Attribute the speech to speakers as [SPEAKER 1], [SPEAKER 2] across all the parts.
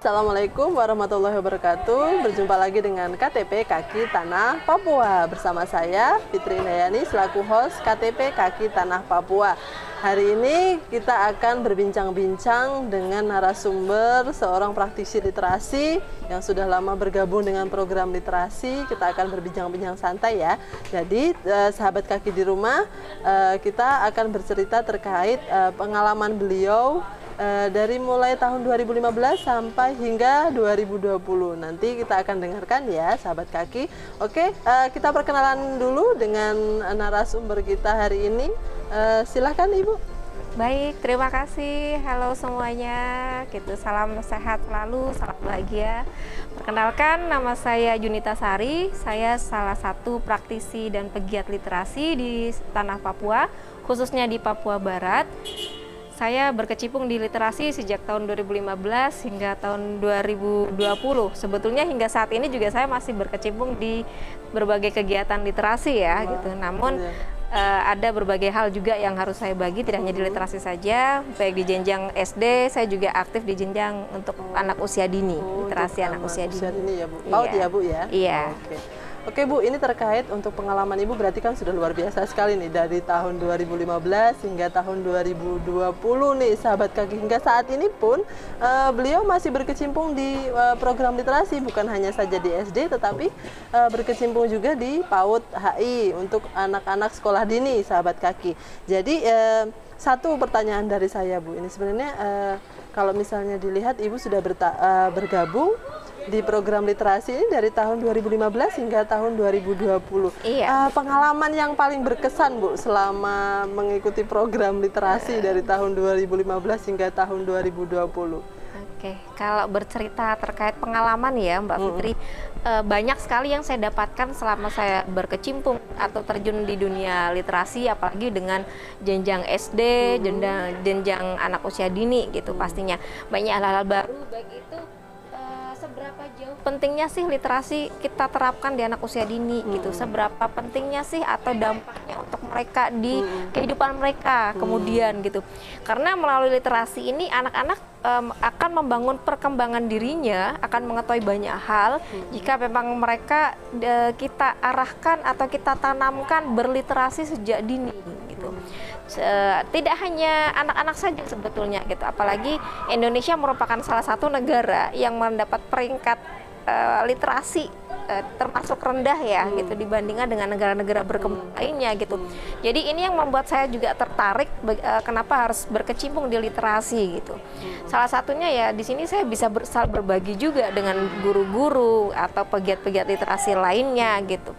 [SPEAKER 1] Assalamualaikum warahmatullahi wabarakatuh. Berjumpa lagi dengan KTP Kaki Tanah Papua. Bersama saya Fitri Indayani selaku host KTP Kaki Tanah Papua. Hari ini kita akan berbincang-bincang dengan narasumber seorang praktisi literasi yang sudah lama bergabung dengan program literasi. Kita akan berbincang-bincang santai ya. Jadi sahabat kaki di rumah, kita akan bercerita terkait pengalaman beliau dari mulai tahun 2015 sampai hingga 2020. Nanti kita akan dengarkan ya sahabat kaki. Oke, kita perkenalan dulu dengan narasumber kita hari ini. Silahkan Ibu.
[SPEAKER 2] Baik, terima kasih. Halo semuanya, gitu. Salam sehat selalu, salam bahagia. Perkenalkan, nama saya Junita Sari. Saya salah satu praktisi dan pegiat literasi di tanah Papua, khususnya di Papua Barat. Saya berkecimpung di literasi sejak tahun 2015 hingga tahun 2020. Sebetulnya hingga saat ini juga saya masih berkecimpung di berbagai kegiatan literasi ya, gitu. Namun ada berbagai hal juga yang harus saya bagi, tidak hanya di literasi saja, baik di jenjang SD, saya juga aktif di jenjang untuk anak usia dini, literasi anak usia dini.
[SPEAKER 1] Ya Bu. PAUD ya Bu ya?
[SPEAKER 2] Iya.
[SPEAKER 1] Oke Bu, ini terkait untuk pengalaman Ibu berarti kan sudah luar biasa sekali nih dari tahun 2015 hingga tahun 2020 nih sahabat kaki. Hingga saat ini pun beliau masih berkecimpung di program literasi, bukan hanya saja di SD tetapi berkecimpung juga di PAUD HI untuk anak-anak sekolah dini sahabat kaki. Jadi satu pertanyaan dari saya Bu, ini sebenarnya kalau misalnya dilihat Ibu sudah bergabung di program literasi ini dari tahun 2015 hingga tahun 2020.
[SPEAKER 2] Iya.
[SPEAKER 1] Pengalaman yang paling berkesan Bu selama mengikuti program literasi dari tahun 2015 hingga tahun 2020.
[SPEAKER 2] Oke, kalau bercerita terkait pengalaman ya Mbak Fitri, banyak sekali yang saya dapatkan selama saya berkecimpung atau terjun di dunia literasi, apalagi dengan jenjang SD, jenjang anak usia dini gitu. Pastinya banyak hal-hal baru, baik itu seberapa jauh pentingnya sih literasi kita terapkan di anak usia dini gitu, seberapa pentingnya sih atau dampaknya untuk mereka di kehidupan mereka kemudian gitu. Karena melalui literasi ini anak-anak akan membangun perkembangan dirinya, akan mengetahui banyak hal jika memang mereka kita arahkan atau kita tanamkan berliterasi sejak dini gitu. Tidak hanya anak-anak saja sebetulnya gitu, apalagi Indonesia merupakan salah satu negara yang mendapat peringkat literasi termasuk rendah ya gitu dibandingkan dengan negara-negara berkembang lainnya gitu. Jadi ini yang membuat saya juga tertarik kenapa harus berkecimpung di literasi gitu. Salah satunya ya di sini saya bisa berbagi juga dengan guru-guru atau pegiat-pegiat literasi lainnya gitu.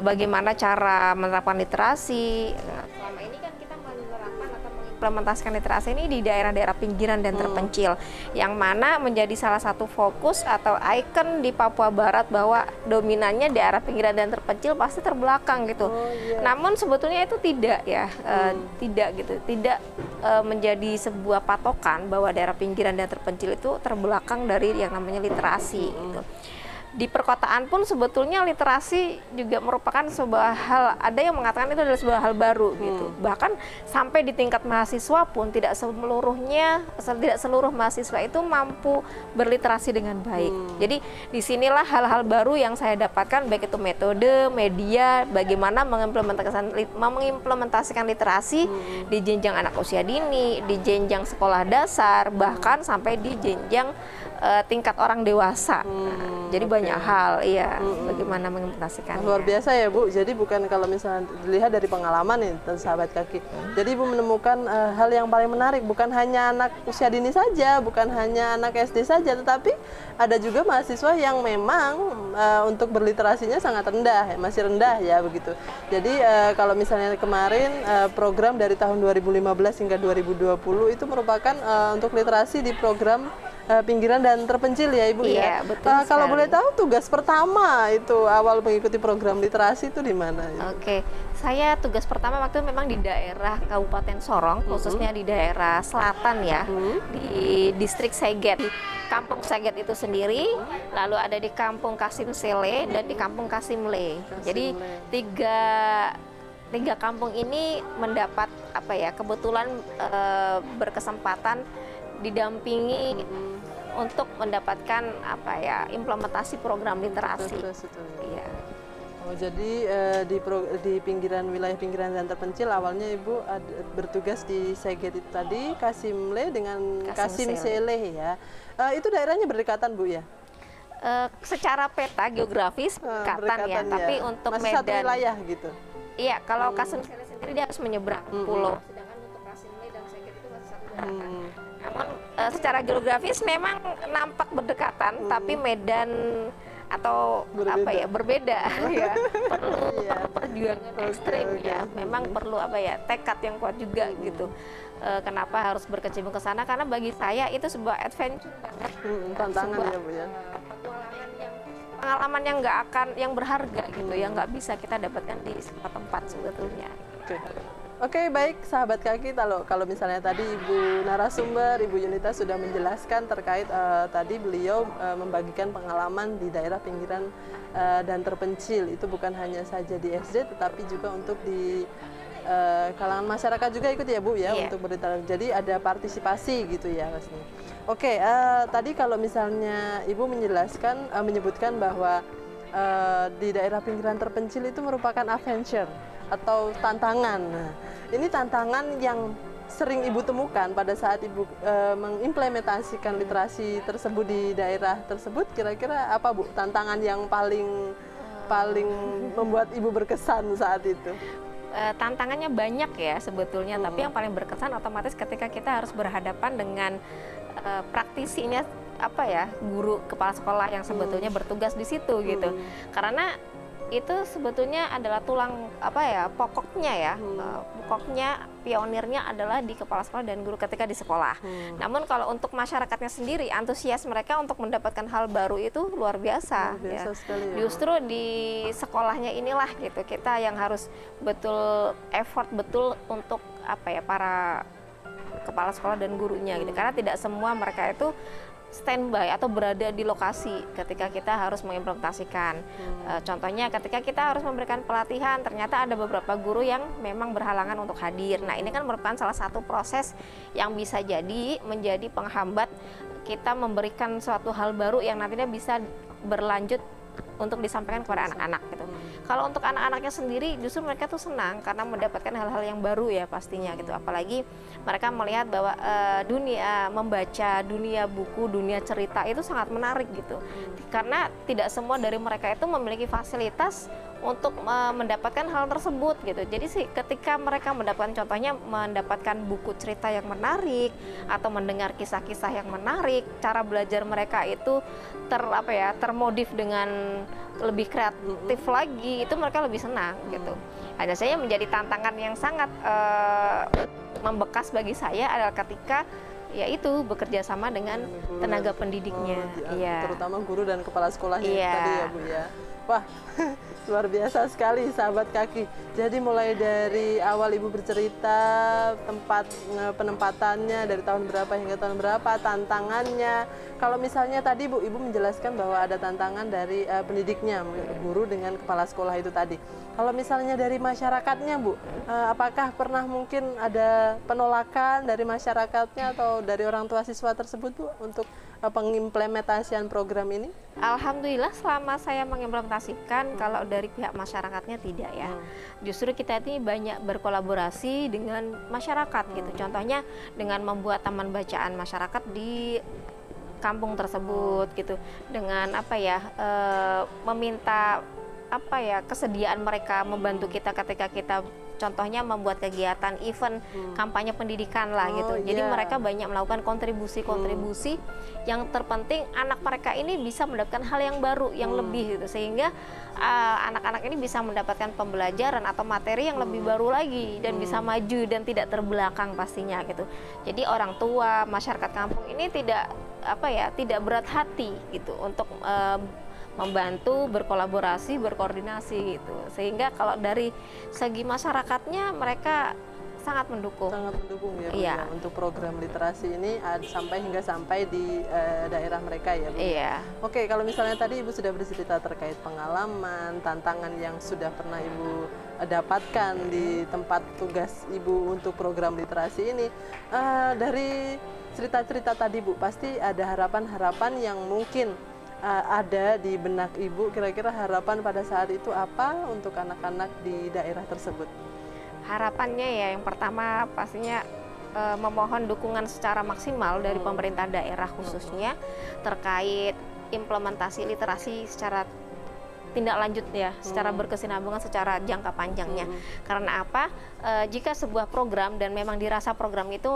[SPEAKER 2] Bagaimana cara menerapkan literasi. Selama ini kan kita menerapkan atau mengimplementasikan literasi ini di daerah-daerah pinggiran dan terpencil, yang mana menjadi salah satu fokus atau ikon di Papua Barat bahwa dominannya daerah pinggiran dan terpencil pasti terbelakang gitu. Namun sebetulnya itu tidak ya, tidak menjadi sebuah patokan bahwa daerah pinggiran dan terpencil itu terbelakang dari yang namanya literasi gitu. Di perkotaan pun sebetulnya literasi juga merupakan sebuah hal, ada yang mengatakan itu adalah sebuah hal baru gitu. Bahkan sampai di tingkat mahasiswa pun tidak seluruh mahasiswa itu mampu berliterasi dengan baik. Jadi disinilah hal-hal baru yang saya dapatkan, baik itu metode, media, bagaimana mengimplementasikan literasi di jenjang anak usia dini, di jenjang sekolah dasar, bahkan sampai di jenjang tingkat orang dewasa. Jadi banyak hal, ya, bagaimana mengimplementasikannya.
[SPEAKER 1] Luar biasa ya Bu. Jadi bukan kalau misalnya dilihat dari pengalaman nih, sahabat kaki. Jadi Ibu menemukan hal yang paling menarik, bukan hanya anak usia dini saja, bukan hanya anak SD saja, tetapi ada juga mahasiswa yang memang untuk berliterasinya sangat rendah, masih rendah ya begitu. Jadi kalau misalnya kemarin program dari tahun 2015 hingga 2020 itu merupakan untuk literasi di program pinggiran dan terpencil ya Ibu ya.
[SPEAKER 2] Betul
[SPEAKER 1] kalau boleh tahu tugas pertama itu awal mengikuti program literasi itu di mana?
[SPEAKER 2] Oke, saya tugas pertama waktu itu memang di daerah Kabupaten Sorong, khususnya di daerah selatan ya, di distrik Seget, di Kampung Seget itu sendiri, lalu ada di Kampung Kasim Sele dan di Kampung Kasimle. Jadi tiga kampung ini mendapat kebetulan berkesempatan didampingi untuk mendapatkan apa ya implementasi program literasi. Iya.
[SPEAKER 1] Oh, jadi di wilayah pinggiran dan terpencil awalnya Ibu bertugas di Seget itu tadi, Kasimle dengan Kasim Seleh ya. Itu daerahnya berdekatan Bu ya?
[SPEAKER 2] Secara peta geografis berdekatan ya, tapi untuk
[SPEAKER 1] masih
[SPEAKER 2] Medan
[SPEAKER 1] satu wilayah gitu.
[SPEAKER 2] Iya, kalau Kasim Seleh sendiri dia harus menyeberang pulau, sedangkan untuk Kasimle dan Seget itu masih satu daratan. Namun secara geografis memang nampak berdekatan, tapi Medan atau apa ya berbeda ya, perlu perjuangan ekstrim ya, memang perlu apa ya tekad yang kuat juga gitu. Kenapa harus berkecimpung ke sana? Karena bagi saya itu sebuah adventure banget,
[SPEAKER 1] tantangan ya Bu ya,
[SPEAKER 2] pengalaman yang nggak akan, yang berharga gitu, yang nggak bisa kita dapatkan di semua tempat sebetulnya.
[SPEAKER 1] Oke, baik sahabat kaki, kalau misalnya tadi Ibu narasumber, Ibu Yunita sudah menjelaskan terkait tadi beliau membagikan pengalaman di daerah pinggiran dan terpencil. Itu bukan hanya saja di SD, tetapi juga untuk di kalangan masyarakat juga ikut ya Bu ya, untuk berliterasi. Jadi ada partisipasi gitu ya pastinya. Oke, tadi kalau misalnya Ibu menjelaskan, menyebutkan bahwa di daerah pinggiran terpencil itu merupakan adventure atau tantangan. Nah, ini tantangan yang sering Ibu temukan pada saat Ibu mengimplementasikan literasi tersebut di daerah tersebut. Kira-kira apa Bu tantangan yang paling membuat Ibu berkesan saat itu?
[SPEAKER 2] Tantangannya banyak ya sebetulnya, tapi yang paling berkesan otomatis ketika kita harus berhadapan dengan praktisinya, apa ya, guru kepala sekolah yang sebetulnya bertugas di situ gitu. Karena itu sebetulnya adalah tulang apa ya, pokoknya ya, pokoknya pionirnya adalah di kepala sekolah dan guru ketika di sekolah. Namun kalau untuk masyarakatnya sendiri, antusias mereka untuk mendapatkan hal baru itu luar biasa, ya.
[SPEAKER 1] Sekali, ya.
[SPEAKER 2] Justru di sekolahnya inilah gitu kita yang harus betul effort betul untuk apa ya, para kepala sekolah dan gurunya gitu, karena tidak semua mereka itu standby atau berada di lokasi ketika kita harus mengimplementasikan. Contohnya ketika kita harus memberikan pelatihan, ternyata ada beberapa guru yang memang berhalangan untuk hadir. Nah, ini kan merupakan salah satu proses yang bisa jadi menjadi penghambat kita memberikan suatu hal baru yang nantinya bisa berlanjut untuk disampaikan kepada anak-anak gitu. Kalau untuk anak-anaknya sendiri justru mereka tuh senang karena mendapatkan hal-hal yang baru ya pastinya gitu. Apalagi mereka melihat bahwa dunia membaca, dunia buku, dunia cerita itu sangat menarik gitu. Karena tidak semua dari mereka itu memiliki fasilitas untuk mendapatkan hal tersebut gitu. Jadi sih ketika mereka mendapatkan, contohnya mendapatkan buku cerita yang menarik atau mendengar kisah-kisah yang menarik, cara belajar mereka itu termodif dengan lebih kreatif lagi, itu mereka lebih senang gitu. Hanya saja menjadi tantangan yang sangat membekas bagi saya adalah ketika yaitu bekerja sama dengan tenaga pendidiknya,
[SPEAKER 1] terutama guru dan kepala sekolahnya tadi ya Bu ya. Wah, luar biasa sekali sahabat kaki. Jadi mulai dari awal Ibu bercerita tempat penempatannya dari tahun berapa hingga tahun berapa, tantangannya. Kalau misalnya tadi Bu, Ibu menjelaskan bahwa ada tantangan dari pendidiknya, guru dengan kepala sekolah itu tadi. Kalau misalnya dari masyarakatnya Bu, apakah pernah mungkin ada penolakan dari masyarakatnya atau dari orang tua siswa tersebut Bu untuk pengimplementasian program ini?
[SPEAKER 2] Alhamdulillah selama saya mengimplementasikan, kalau dari pihak masyarakatnya tidak ya. Justru kita ini banyak berkolaborasi dengan masyarakat gitu. Contohnya dengan membuat taman bacaan masyarakat di kampung tersebut gitu. Dengan meminta kesediaan mereka membantu kita ketika kita contohnya membuat kegiatan event kampanye pendidikan lah gitu. Jadi mereka banyak melakukan kontribusi yang terpenting anak mereka ini bisa mendapatkan hal yang baru, yang lebih gitu, sehingga anak-anak ini bisa mendapatkan pembelajaran atau materi yang lebih baru lagi dan bisa maju dan tidak terbelakang pastinya gitu. Jadi orang tua, masyarakat kampung ini tidak berat hati gitu untuk membantu, berkolaborasi, berkoordinasi gitu. Sehingga kalau dari segi masyarakatnya mereka sangat mendukung.
[SPEAKER 1] Sangat mendukung ya Bu, ya, untuk program literasi ini sampai di daerah mereka ya Bu.
[SPEAKER 2] Iya.
[SPEAKER 1] Oke, kalau misalnya tadi Ibu sudah bercerita terkait pengalaman, tantangan yang sudah pernah Ibu dapatkan di tempat tugas Ibu untuk program literasi ini. Dari cerita-cerita tadi Bu, pasti ada harapan-harapan yang mungkin ada di benak Ibu. Kira-kira harapan pada saat itu apa untuk anak-anak di daerah tersebut?
[SPEAKER 2] Harapannya ya yang pertama pastinya memohon dukungan secara maksimal dari pemerintah daerah khususnya terkait implementasi literasi secara tindak lanjut ya, secara berkesinambungan secara jangka panjangnya. Karena apa? Jika sebuah program dan memang dirasa program itu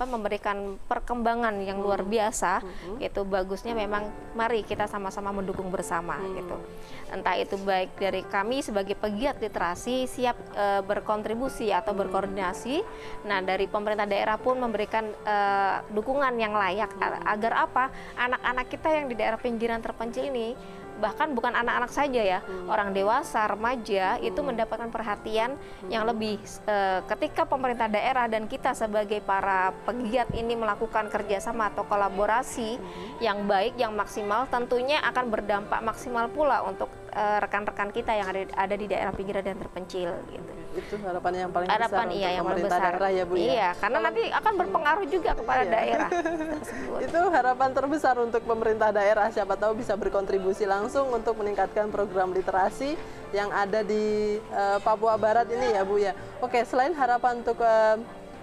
[SPEAKER 2] memberikan perkembangan yang luar biasa, itu bagusnya memang mari kita sama-sama mendukung bersama gitu. Entah itu baik dari kami sebagai pegiat literasi siap berkontribusi atau berkoordinasi. Nah, dari pemerintah daerah pun memberikan dukungan yang layak agar apa? Anak-anak kita yang di daerah pinggiran terpencil ini, bahkan bukan anak-anak saja ya, orang dewasa, remaja itu mendapatkan perhatian yang lebih ketika pemerintah daerah dan kita sebagai para pegiat ini melakukan kerjasama atau kolaborasi yang baik, yang maksimal, tentunya akan berdampak maksimal pula untuk rekan-rekan kita yang ada di daerah pinggiran dan terpencil gitu.
[SPEAKER 1] Itu harapan yang paling
[SPEAKER 2] besar
[SPEAKER 1] untuk
[SPEAKER 2] yang
[SPEAKER 1] pemerintah daerah ya Bu ya?
[SPEAKER 2] Iya, karena nanti akan berpengaruh juga kepada daerah tersebut.
[SPEAKER 1] Itu harapan terbesar untuk pemerintah daerah, siapa tahu bisa berkontribusi langsung untuk meningkatkan program literasi yang ada di Papua Barat ini ya Bu ya. Oke, selain harapan untuk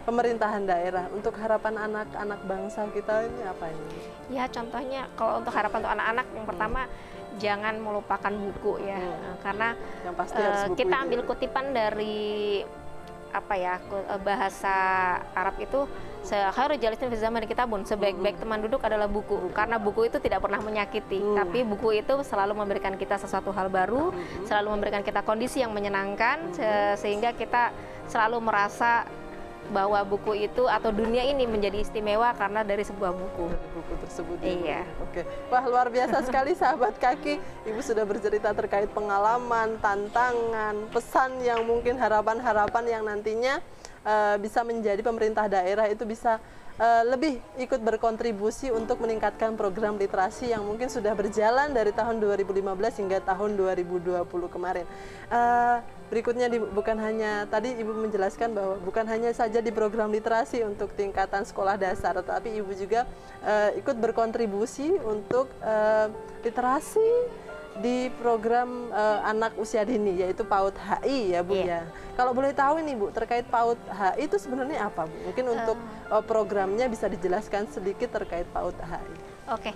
[SPEAKER 1] pemerintahan daerah, untuk harapan anak-anak bangsa kita ini apa ini?
[SPEAKER 2] Ya contohnya kalau untuk harapan untuk anak-anak yang pertama jangan melupakan buku ya, karena
[SPEAKER 1] yang pasti harus buku
[SPEAKER 2] kita
[SPEAKER 1] itu.
[SPEAKER 2] ambil kutipan dari apa ya, bahasa Arab itu khairu jalisin fi zaman kitabun, sebaik-baik teman duduk adalah buku. Karena buku itu tidak pernah menyakiti, tapi buku itu selalu memberikan kita sesuatu hal baru, selalu memberikan kita kondisi yang menyenangkan, sehingga kita selalu merasa bahwa buku itu atau dunia ini menjadi istimewa karena dari sebuah buku.
[SPEAKER 1] Buku tersebut.
[SPEAKER 2] Iya.
[SPEAKER 1] Oke. Wah, luar biasa sekali sahabat kaki. Ibu sudah bercerita terkait pengalaman, tantangan, pesan yang mungkin harapan-harapan yang nantinya bisa menjadi pemerintah daerah itu bisa lebih ikut berkontribusi untuk meningkatkan program literasi yang mungkin sudah berjalan dari tahun 2015 hingga tahun 2020 kemarin. Berikutnya bukan hanya tadi Ibu menjelaskan bahwa bukan hanya saja di program literasi untuk tingkatan sekolah dasar, tetapi Ibu juga ikut berkontribusi untuk literasi di program anak usia dini, yaitu PAUD HI ya Bu ya. Kalau boleh tahu ini Bu, terkait PAUD HI itu sebenarnya apa Bu? Mungkin untuk programnya bisa dijelaskan sedikit terkait PAUD HI.
[SPEAKER 2] Oke,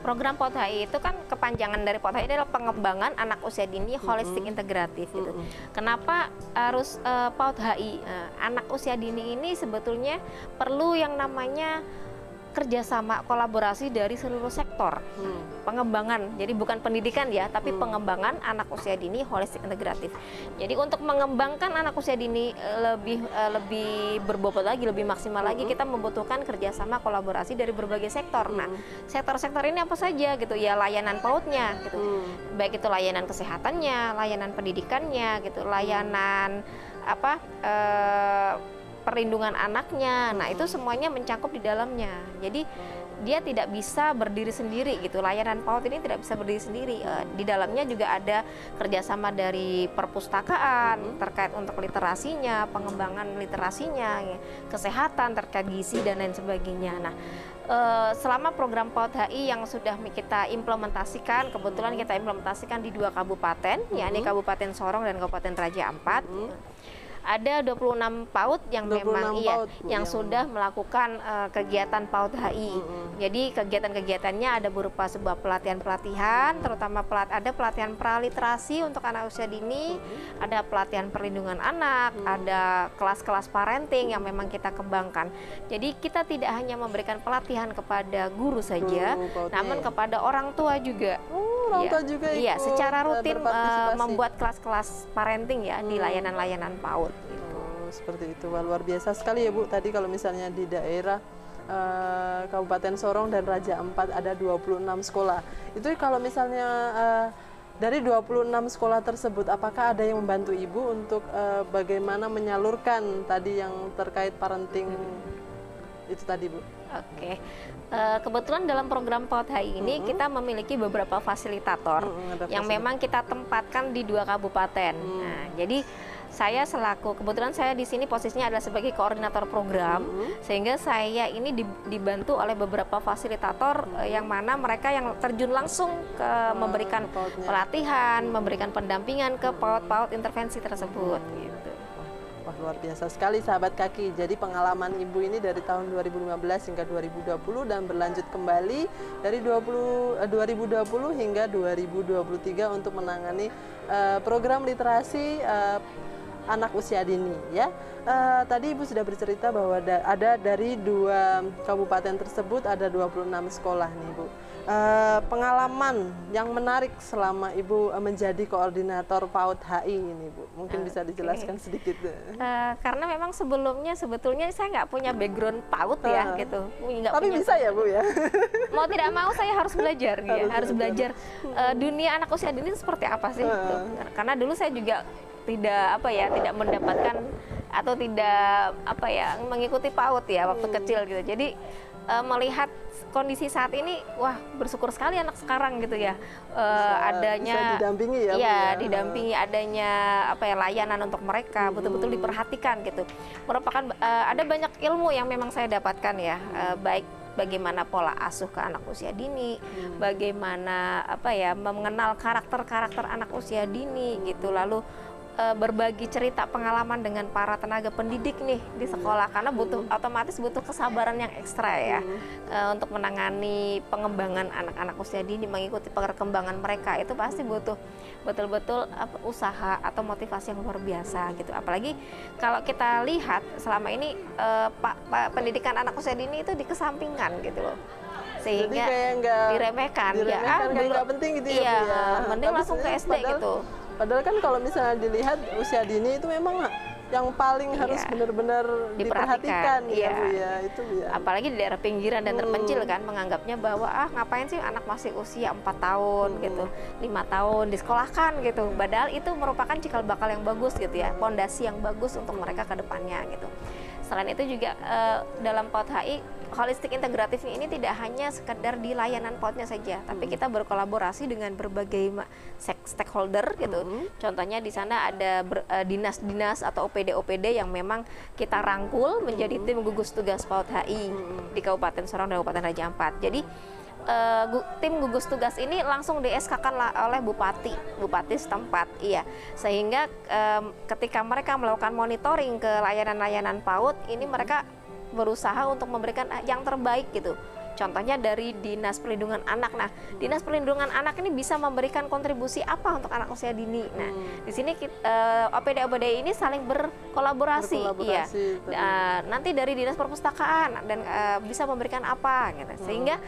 [SPEAKER 2] program PAUD HI itu kan kepanjangan dari PAUD HI adalah pengembangan anak usia dini holistik integratif gitu. Kenapa harus PAUD HI? Anak usia dini ini sebetulnya perlu yang namanya kerjasama kolaborasi dari seluruh sektor pengembangan. Jadi bukan pendidikan ya, tapi pengembangan anak usia dini holistik integratif. Jadi untuk mengembangkan anak usia dini lebih berbobot lagi, lebih maksimal lagi, kita membutuhkan kerjasama kolaborasi dari berbagai sektor. Nah, sektor-sektor ini apa saja gitu ya, layanan PAUD-nya gitu, baik itu layanan kesehatannya, layanan pendidikannya gitu, layanan apa perlindungan anaknya. Nah, itu semuanya mencakup di dalamnya. Jadi dia tidak bisa berdiri sendiri gitu. Layanan PAUD ini tidak bisa berdiri sendiri. Di dalamnya juga ada kerjasama dari perpustakaan terkait untuk literasinya, pengembangan literasinya, ya, kesehatan terkait gizi dan lain sebagainya. Nah, selama program PAUD HI yang sudah kita implementasikan, kebetulan kita implementasikan di 2 kabupaten, yakni Kabupaten Sorong dan Kabupaten Raja Ampat. Ada 26 PAUD yang memang yang sudah melakukan kegiatan PAUD HI. Jadi kegiatan-kegiatannya ada berupa sebuah pelatihan-pelatihan, terutama ada pelatihan praliterasi untuk anak usia dini, ada pelatihan perlindungan anak, ada kelas-kelas parenting yang memang kita kembangkan. Jadi kita tidak hanya memberikan pelatihan kepada guru saja, namun kepada orang tua juga.
[SPEAKER 1] Orang tua juga ikut.
[SPEAKER 2] Iya, secara rutin membuat kelas-kelas parenting ya di layanan-layanan PAUD. Gitu.
[SPEAKER 1] Seperti itu. Wah, luar biasa sekali ya Bu. Tadi kalau misalnya di daerah Kabupaten Sorong dan Raja Ampat ada 26 sekolah. Itu kalau misalnya dari 26 sekolah tersebut, apakah ada yang membantu Ibu untuk bagaimana menyalurkan tadi yang terkait parenting itu tadi Bu?
[SPEAKER 2] Oke. Kebetulan dalam program PAUD HI ini kita memiliki beberapa fasilitator yang memang kita tempatkan di 2 kabupaten. Nah, jadi saya kebetulan saya di sini posisinya adalah sebagai koordinator program, sehingga saya ini dibantu oleh beberapa fasilitator yang mana mereka yang terjun langsung ke memberikan pelatihan, memberikan pendampingan ke PAUD-PAUD intervensi tersebut. Gitu.
[SPEAKER 1] Wah, luar biasa sekali sahabat kaki. Jadi pengalaman Ibu ini dari tahun 2015 hingga 2020 dan berlanjut kembali dari 2020 hingga 2023 untuk menangani program literasi anak usia dini ya. Tadi Ibu sudah bercerita bahwa ada dari 2 kabupaten tersebut ada 26 sekolah nih Bu. Pengalaman yang menarik selama Ibu menjadi koordinator PAUD HI ini Bu, mungkin bisa dijelaskan sedikit.
[SPEAKER 2] Karena memang sebelumnya sebetulnya saya nggak punya background PAUD ya gitu.
[SPEAKER 1] Tapi bisa ya Bu ya?
[SPEAKER 2] Mau tidak mau saya harus belajar ya, harus belajar dunia anak usia dini seperti apa sih. Gitu. Karena dulu saya juga tidak mendapatkan atau tidak mengikuti PAUD ya waktu kecil gitu. Jadi melihat kondisi saat ini, wah bersyukur sekali anak sekarang gitu ya, adanya
[SPEAKER 1] bisa didampingi
[SPEAKER 2] didampingi adanya layanan untuk mereka betul-betul diperhatikan gitu. Merupakan ada banyak ilmu yang memang saya dapatkan ya, baik bagaimana pola asuh ke anak usia dini, bagaimana mengenal karakter-karakter anak usia dini gitu, lalu berbagi cerita pengalaman dengan para tenaga pendidik nih di sekolah, karena otomatis butuh kesabaran yang ekstra ya untuk menangani pengembangan anak-anak usia dini, mengikuti perkembangan mereka itu pasti butuh betul-betul usaha atau motivasi yang luar biasa gitu. Apalagi kalau kita lihat selama ini pendidikan anak usia dini itu dikesampingkan gitu loh, sehingga diremehkan ya,
[SPEAKER 1] nggak penting gitu ya Bu ya.
[SPEAKER 2] Mending langsung ke SD gitu.
[SPEAKER 1] Padahal kan kalau misalnya dilihat usia dini itu memang yang paling harus benar-benar diperhatikan ya Bu ya, itu ya.
[SPEAKER 2] Apalagi di daerah pinggiran dan terpencil kan menganggapnya bahwa ngapain sih anak masih usia 4 tahun gitu, 5 tahun disekolahkan gitu. Padahal itu merupakan cikal bakal yang bagus gitu ya, pondasi yang bagus untuk mereka ke depannya gitu. Selain itu juga dalam PAUD HI holistik integratif ini tidak hanya sekedar di layanan PAUD-nya saja, tapi kita berkolaborasi dengan berbagai stakeholder gitu. Contohnya di sana ada dinas-dinas atau OPD-OPD yang memang kita rangkul menjadi tim gugus tugas PAUD HI di Kabupaten Sorong dan Kabupaten Raja Ampat. Jadi tim gugus tugas ini langsung di-SK-kan oleh bupati setempat, sehingga ketika mereka melakukan monitoring ke layanan-layanan PAUD ini, mereka berusaha untuk memberikan yang terbaik gitu. Contohnya dari Dinas Perlindungan Anak. Nah, Dinas Perlindungan Anak ini bisa memberikan kontribusi apa untuk anak usia dini. Nah, di sini OPD-OPD ini saling berkolaborasi. Nanti dari Dinas Perpustakaan dan bisa memberikan apa gitu. Sehingga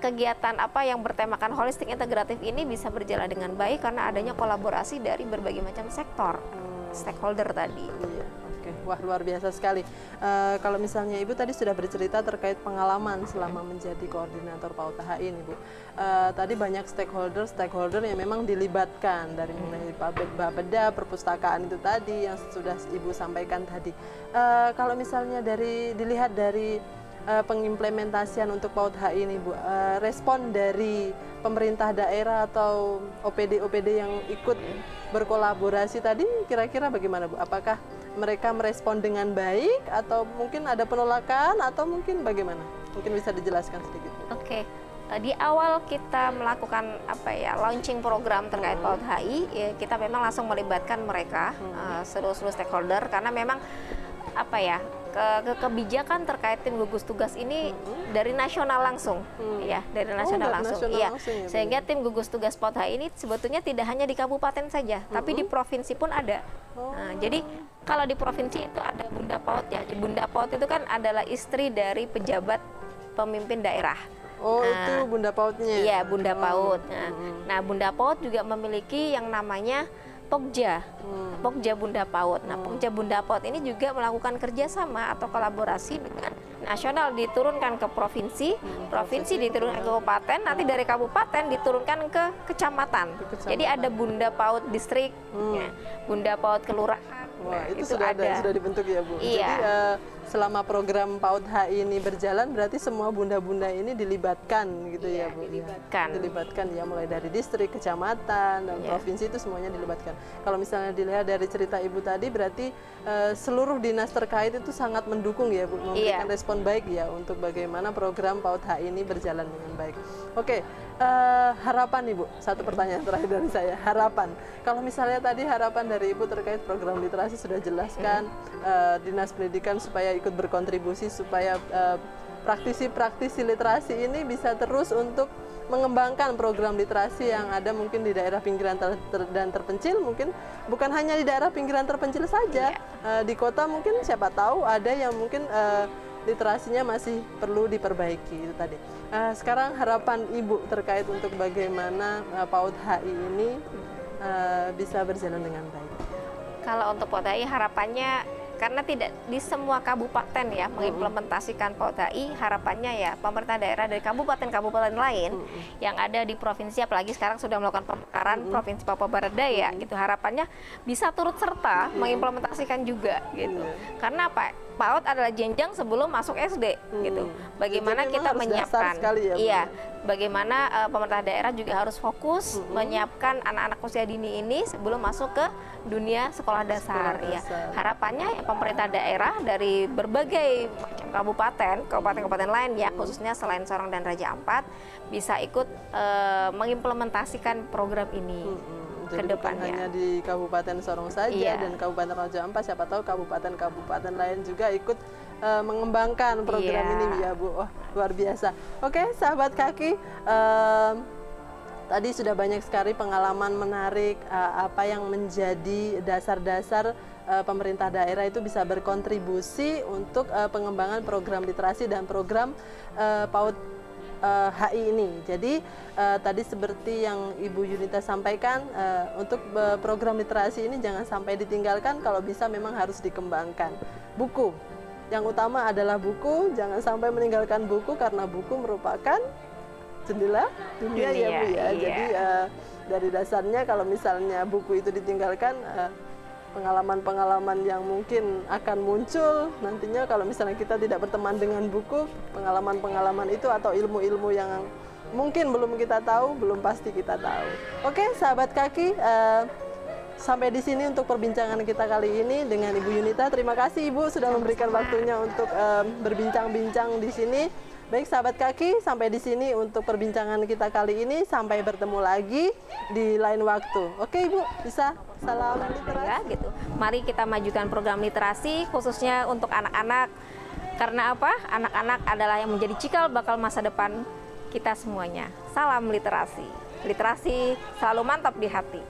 [SPEAKER 2] kegiatan yang bertemakan holistik integratif ini bisa berjalan dengan baik karena adanya kolaborasi dari berbagai macam sektor, stakeholder tadi.
[SPEAKER 1] Wah, luar biasa sekali. Kalau misalnya Ibu tadi sudah bercerita terkait pengalaman selama menjadi koordinator PAUD HI ini Bu. Tadi banyak stakeholder yang memang dilibatkan dari mulai Bapeda, perpustakaan itu tadi yang sudah Ibu sampaikan tadi. Kalau misalnya dilihat dari pengimplementasian untuk PAUD HI ini Bu, respon dari pemerintah daerah atau OPD-OPD yang ikut berkolaborasi tadi kira-kira bagaimana Bu? Apakah mereka merespon dengan baik atau mungkin ada penolakan atau mungkin bagaimana? Mungkin bisa dijelaskan sedikit Bu.
[SPEAKER 2] Oke. Di awal kita melakukan launching program terkait PAUD HI, kita memang langsung melibatkan mereka, seluruh stakeholder, karena memang kebijakan terkait tim gugus tugas ini dari nasional langsung, dari nasional langsung, sehingga tim gugus tugas PAUD HI ini sebetulnya tidak hanya di kabupaten saja, tapi di provinsi pun ada. Nah, jadi kalau di provinsi itu ada Bunda PAUD ya. Bunda PAUD itu kan adalah istri dari pejabat pemimpin daerah.
[SPEAKER 1] Itu Bunda PAUD-nya.
[SPEAKER 2] Iya, Bunda PAUD. Nah, Bunda PAUD juga memiliki yang namanya Pokja, Pokja Bunda PAUD. Nah, Pokja Bunda PAUD ini juga melakukan kerjasama atau kolaborasi dengan nasional, diturunkan ke provinsi, provinsi diturunkan ke kabupaten, nanti dari kabupaten diturunkan ke kecamatan. Jadi ada Bunda PAUD distrik, Bunda PAUD kelurahan.
[SPEAKER 1] Wah, itu sudah ada, sudah dibentuk ya Bu.
[SPEAKER 2] Iya.
[SPEAKER 1] Jadi selama program PAUD HI ini berjalan, berarti semua bunda-bunda ini dilibatkan gitu ya Bu? Dilibatkan ya, mulai dari distrik, kecamatan, dan provinsi itu semuanya dilibatkan. Kalau misalnya dilihat dari cerita Ibu tadi, berarti seluruh dinas terkait itu sangat mendukung ya Bu, memberikan respon baik ya untuk bagaimana program PAUD HI ini berjalan dengan baik. Oke, harapan Ibu, satu pertanyaan terakhir dari saya, harapan. Kalau misalnya tadi harapan dari Ibu terkait program literasi sudah jelaskan, Dinas Pendidikan supaya ikut berkontribusi supaya praktisi-praktisi literasi ini bisa terus untuk mengembangkan program literasi yang ada mungkin di daerah pinggiran dan terpencil, mungkin bukan hanya di daerah pinggiran terpencil saja, di kota mungkin siapa tahu ada yang mungkin literasinya masih perlu diperbaiki itu tadi. Sekarang harapan Ibu terkait untuk bagaimana PAUD HI ini bisa berjalan dengan baik.
[SPEAKER 2] Kalau untuk PAUD HI harapannya, karena tidak di semua kabupaten ya mengimplementasikan PAUD HI, harapannya ya pemerintah daerah dari kabupaten-kabupaten lain yang ada di provinsi, apalagi sekarang sudah melakukan pemekaran Provinsi Papua Barat Daya gitu, harapannya bisa turut serta mengimplementasikan juga gitu. Karena apa? PAUD adalah jenjang sebelum masuk SD gitu. Bagaimana kita menyiapkan? Iya, bagaimana pemerintah daerah juga harus fokus menyiapkan anak-anak usia dini ini sebelum masuk ke dunia sekolah dasar. Ya, harapannya ya pemerintah daerah dari berbagai macam kabupaten lain ya, khususnya selain Sorong dan Raja Ampat, bisa ikut mengimplementasikan program ini.
[SPEAKER 1] Jadi bukan hanya di Kabupaten Sorong saja dan Kabupaten Raja Ampat, siapa tahu kabupaten-kabupaten lain juga ikut mengembangkan program ini ya Bu. Wah, luar biasa. Oke, sahabat kaki, tadi sudah banyak sekali pengalaman menarik apa yang menjadi dasar-dasar pemerintah daerah itu bisa berkontribusi untuk pengembangan program literasi dan program PAUD HI ini. Jadi tadi seperti yang Ibu Yunita sampaikan, untuk program literasi ini jangan sampai ditinggalkan, kalau bisa memang harus dikembangkan. Buku, yang utama adalah buku, jangan sampai meninggalkan buku karena buku merupakan jendela dunia ya Bu ya. Jadi dari dasarnya kalau misalnya buku itu ditinggalkan, pengalaman-pengalaman yang mungkin akan muncul nantinya kalau misalnya kita tidak berteman dengan buku, pengalaman-pengalaman itu atau ilmu-ilmu yang mungkin belum kita tahu, belum pasti kita tahu. Oke, sahabat kaki, sampai di sini untuk perbincangan kita kali ini dengan Ibu Yunita. Terima kasih Ibu sudah memberikan waktunya untuk berbincang-bincang di sini. Baik sahabat kaki, sampai di sini untuk perbincangan kita kali ini. Sampai bertemu lagi di lain waktu. Oke Ibu, bisa salam literasi
[SPEAKER 2] ya, gitu. Mari kita majukan program literasi khususnya untuk anak-anak. Karena apa? Anak-anak adalah yang menjadi cikal bakal masa depan kita semuanya. Salam literasi. Literasi selalu mantap di hati.